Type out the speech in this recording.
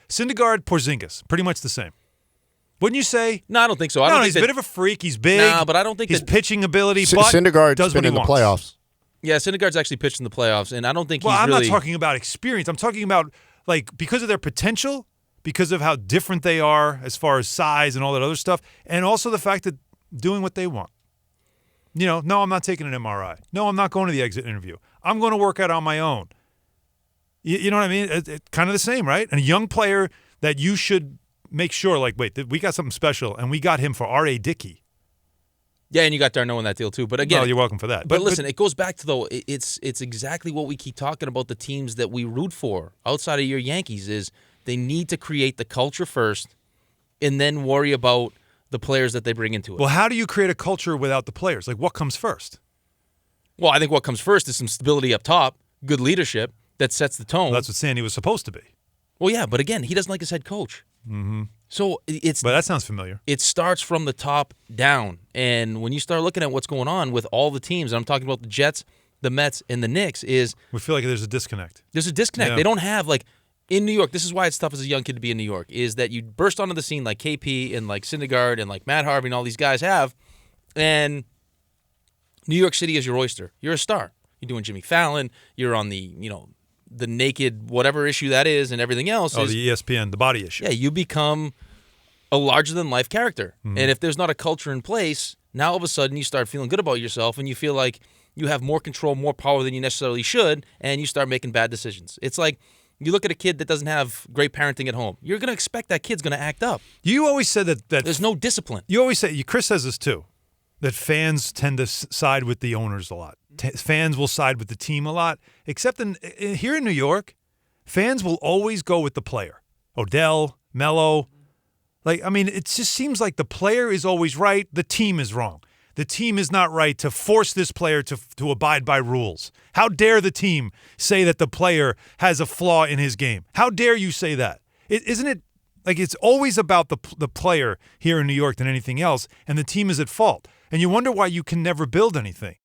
Syndergaard, Porzingis, pretty much the same. Wouldn't you say? No, I don't think so. I don't think he's a bit of a freak. He's big. Nah, but I don't think his pitching ability. Syndergaard's does been what he in the wants. playoffs. Yeah, Syndergaard's actually pitched in the playoffs, and I don't think Well, he's I'm really... not talking about experience. I'm talking about, like, because of their potential, because of how different they are as far as size and all that other stuff, and also the fact that doing what they want. No, I'm not taking an MRI. No, I'm not going to the exit interview. I'm going to work out on my own. You know what I mean? It's kind of the same, right? And a young player that you should make sure, like, wait, we got something special, and we got him for R.A. Dickey. Yeah, and you got Darno in that deal too. But again, well, you're welcome for that. But listen, it goes back to, though, it's exactly what we keep talking about the teams that we root for outside of your Yankees is they need to create the culture first and then worry about the players that they bring into it. Well, how do you create a culture without the players? Like, what comes first? Well, I think what comes first is some stability up top, good leadership that sets the tone. Well, that's what Sandy was supposed to be. Well, yeah, but again, he doesn't like his head coach. Mm-hmm. So But that sounds familiar. It starts from the top down. And when you start looking at what's going on with all the teams, and I'm talking about the Jets, the Mets, and the Knicks, we feel like there's a disconnect. There's a disconnect. Yeah. They don't have, like, in New York, this is why it's tough as a young kid to be in New York, is that you burst onto the scene like KP and like Syndergaard and like Matt Harvey and all these guys have, and New York City is your oyster. You're a star. You're doing Jimmy Fallon. You're on the, the naked whatever issue that is and everything else. Oh, the ESPN, the body issue. Yeah, you become a larger-than-life character. Mm-hmm. And if there's not a culture in place, now all of a sudden you start feeling good about yourself and you feel like you have more control, more power than you necessarily should, and you start making bad decisions. It's like you look at a kid that doesn't have great parenting at home. You're going to expect that kid's going to act up. You always said that there's no discipline. You always say, Chris says this too, that fans tend to side with the owners a lot. Fans will side with the team a lot, except here in New York, fans will always go with the player. Odell, Melo. It just seems like the player is always right, the team is wrong. The team is not right to force this player to abide by rules. How dare the team say that the player has a flaw in his game? How dare you say that? Isn't it like it's always about the player here in New York than anything else, and the team is at fault? And you wonder why you can never build anything.